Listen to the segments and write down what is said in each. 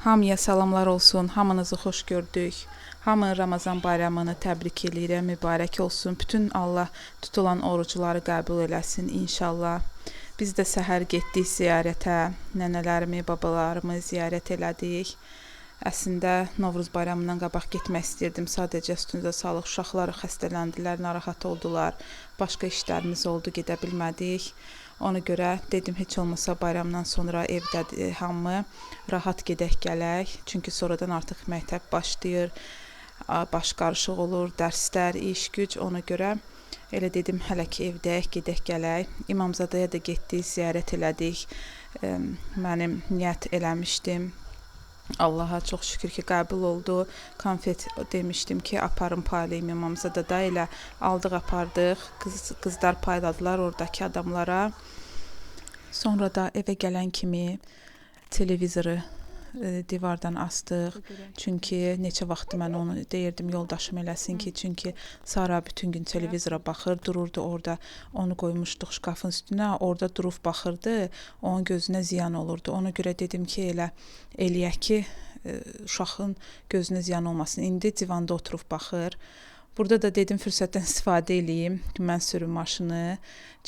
Hamıya salamlar olsun, hamınızı xoş gördük. Hamının Ramazan bayramını təbrik edirəm, mübarək olsun. Bütün Allah tutulan orucları qəbul eləsin inşallah. Biz də səhər getdik ziyarətə, nənələrimi, babalarımı ziyarət elədik. Əslində Novruz bayramından qabaq getmək istirdim. Sadəcə üstünüzə sağlıq, uşaqlar xəstələndilər, narahat oldular. Başqa işlərimiz oldu, gedə bilmədik. Ona görə dedim heç olmasa bayramdan sonra evdə hamı rahat gedək gələk. Çünki sonradan artıq məktəb başlayır, baş qarışıq olur, dərslər, iş güc. Ona görə elə dedim hələ ki evdəyik, gedək gələk. İmamzadəyə də getdik, ziyarət elədik. Mənim niyyət eləmişdim. Allaha çox şükür ki qəbul oldu. Konfet demişdim ki aparım paylayım İmamzadədə, elə aldıq apardıq. Qızlar payladılar oradakı adamlara. Sonra da evə gələn kimi televizoru divardan astıq. Çünki neçə vaxt mən onu deyirdim yoldaşım eləsin ki, çünki Sara bütün gün televizora baxır, dururdu orada. Onu qoymuşduq şkafın üstünə, orada durub baxırdı. Onun gözünə ziyan olurdu. Ona görə dedim ki, elə eləyək ki, uşağın gözünə ziyan olmasın. İndi divanda oturub baxır. Burada da dedim fürsətdən istifadə eləyim. Mən sürüm maşını.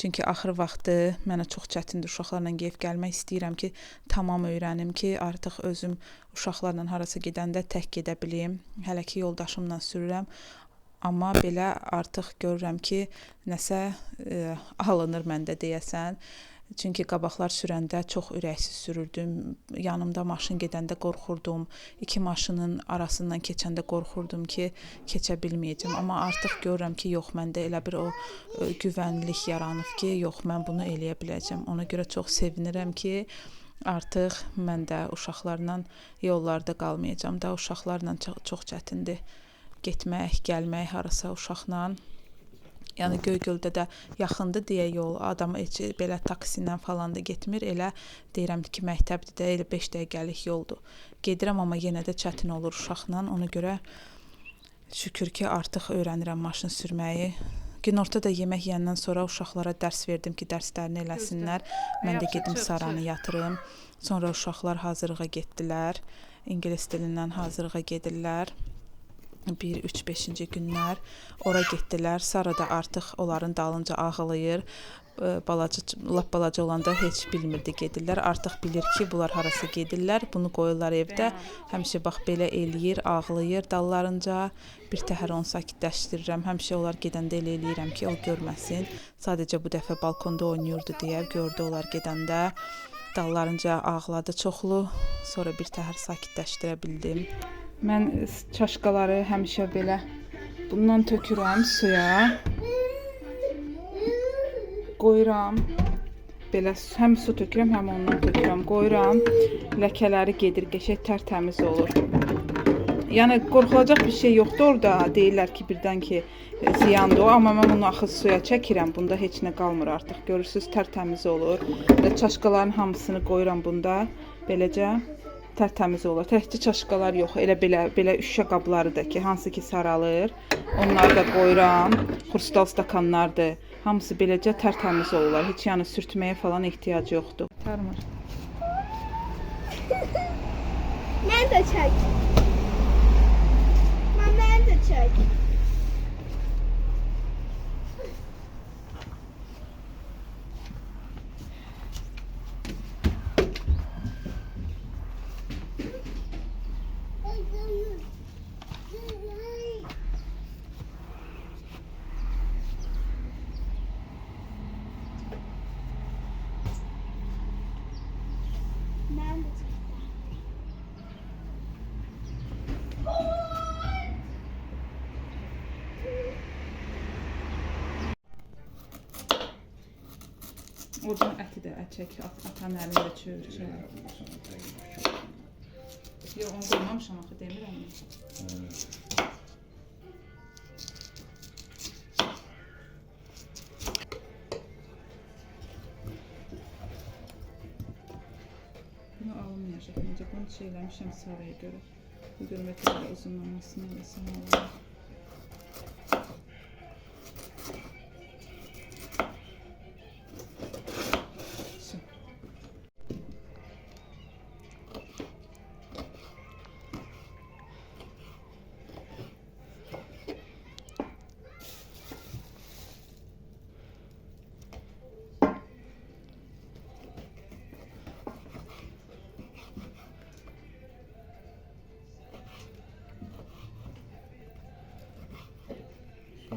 Çünki axır vaxtı mənə çox çətindir uşaqlarla gedib gəlmək. İstəyirəm ki, tamam öyrənim ki, artıq özüm uşaqlarla harasa gedəndə tək gedə bilim. Hələ ki yoldaşımla sürürəm. Amma belə artıq görürəm ki, nəsə alınır məndə deyəsən. Çünki qabaqlar sürəndə çox ürəksiz sürürdüm. Yanımda maşın gedəndə qorxurdum. İki maşının arasından keçəndə qorxurdum ki, keçə bilməyəcəm. Amma artıq görürəm ki, yox, məndə elə bir o güvənlik yaranıb ki, yox, mən bunu eləyə biləcəm. Ona görə çox sevinirəm ki, artıq mən də uşaqlarla yollarda qalmayacam da. Uşaqlarla çox çətindir getmək, gəlmək harasa uşaqla. Yəni Göygöldə də yaxındır deyə yol, adam heç belə taksi ilə falan da getmir. Elə deyirəm ki, məktəbdir də, elə 5 dəqiqəlik yoldur. Gedirəm, amma yenə də çətin olur uşaqla. Ona görə şükür ki, artıq öyrənirəm maşın sürməyi. Günorta da yemək yeyəndən sonra uşaqlara dərs verdim ki, dərslərini eləsinlər. Mən də gedim Saranı yatırım. Sonra uşaqlar hazırlığa getdilər. İngilis dilindən hazırlığa gedirlər. 1-3-5-ci günlər ora getdilər. Sara da artıq onların dalınca ağlayır. Lap balaca olanda heç bilmirdi gedirlər. Artıq bilir ki, bunlar harasa gedirlər. Bunu qoyurlar evdə. Həmişə bax belə eləyir, ağlayır dallarınca. Bir təhər onu sakitləşdirirəm. Həmişə onlar gedəndə elə eləyirəm ki, o görməsin. Sadəcə bu dəfə balkonda oynayırdı deyə gördü onlar gedəndə. Dallarınca ağladı çoxlu. Sonra bir təhər sakitləşdirə bildim. Mən çaşqaları həmişə belə bundan tökürəm suya. Qoyuram. Belə həm su tökürəm, həm ondan tökürəm. Qoyuram. Ləkələri gedir, qəşəng tərtəmiz olur. Yəni qorxulacaq bir şey yoxdur orada. Deyirlər ki, birdən ki ziyandır o, amma mən bunu axı suya çəkirəm. Bunda heç nə qalmır artıq. Görürsüz, tərtəmiz olur. Və çaşqaların hamısını qoyuram bunda. Beləcə tərtəmiz olur. Təkcə çaşqalar yox, elə belə şüşə qabları da ki, hansı ki saralır. Onları da qoyuram. Xrustal stakanlardır. Hamısı beləcə tərtəmiz olurlar. Heç yəni sürtməyə falan ehtiyac yoxdur. Tarmır. Mən də çək. Mən də çək. Oradan əti də çək, atan əlində çövür. Yox, onu qoymamışam axı, demirəm mi? Bunu alınmayacaq, ancaq bunu şeyləmişəm Saraya görə. Bu görməklə uzunlamasını eləsəm alalım.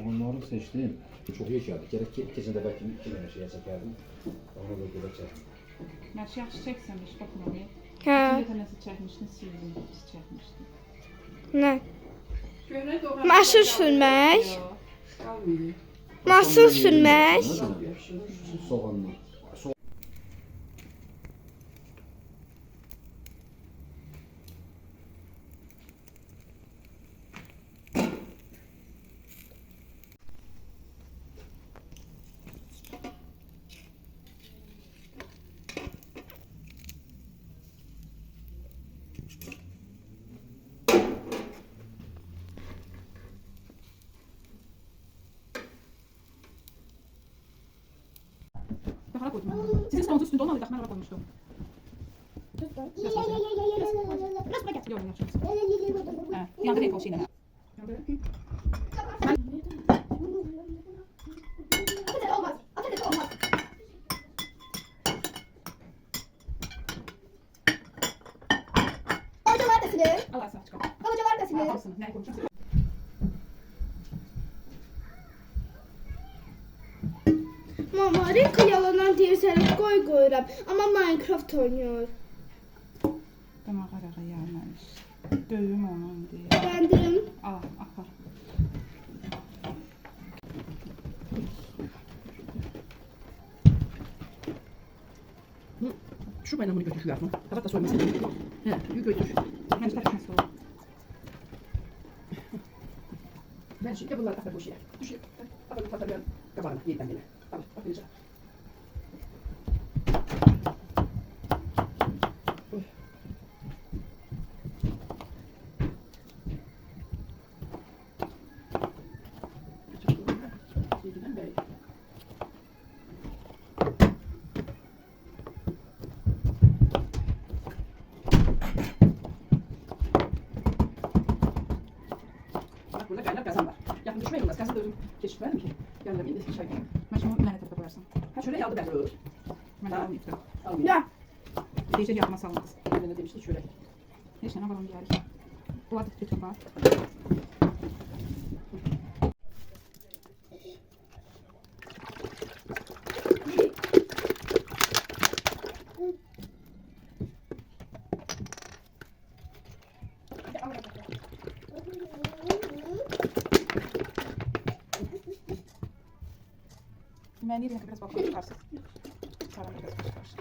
Soğanları seçtim. Çok iyi geldi. Kesin de belki iki tane şeye çekerdim. Ona da göre çektim. Yaxşı yaxşı çəksəmiş, baxın onu. Hə. Bir dəfə nəsə çəkmişdin, sildim, pis çəkmişdin. Nə? Maşın sürmək. Yox. Maşın sürmək. Soğanla. Yaxara qoydum. Sizin stolunuzun üstündə olmalı, mən ora qoymuşdum. Biraz bura gətir. Yox, yaxşı. Hə, yandı renk o şeylə. Hocalar da silir. Allah sağ çıxar. Hocalar da silir. Alsın, nə qoyacaqsan? Mama, Rinka yalandan deyirsən, qoyuram. Amma Minecraft oynuyor. Damağa arağa gəlməmiş. Böyüm onun deyə. Bendim. Al, apar. Şu bayramını götür şu yardım. Kapat da soymasın. He, götür. Mən tərəfməsi olur. Ben şimdi bunları kapat bu şeye. Düşün. Kapat ben kabağına. Yeniden yine. Tamam. Bak güzel. Bak burada kaynar kazan var. Yakın düşmeyin olmaz. Kazan da özüm keşiflerim ki. Yanına bir de çay. Mən şimdi mənə tərəfə qoyarsan. Ha şöyle yaldı ben olur. Mən almayıb da. Almayayım. Ya. Deyəcək yadıma salmaz. Ben de demişti şöyle. Heç nə, nə balam gəlir. Buladı götür bax. Mən yerine biraz baxma çıxarsın. Salam biraz çıxarsın.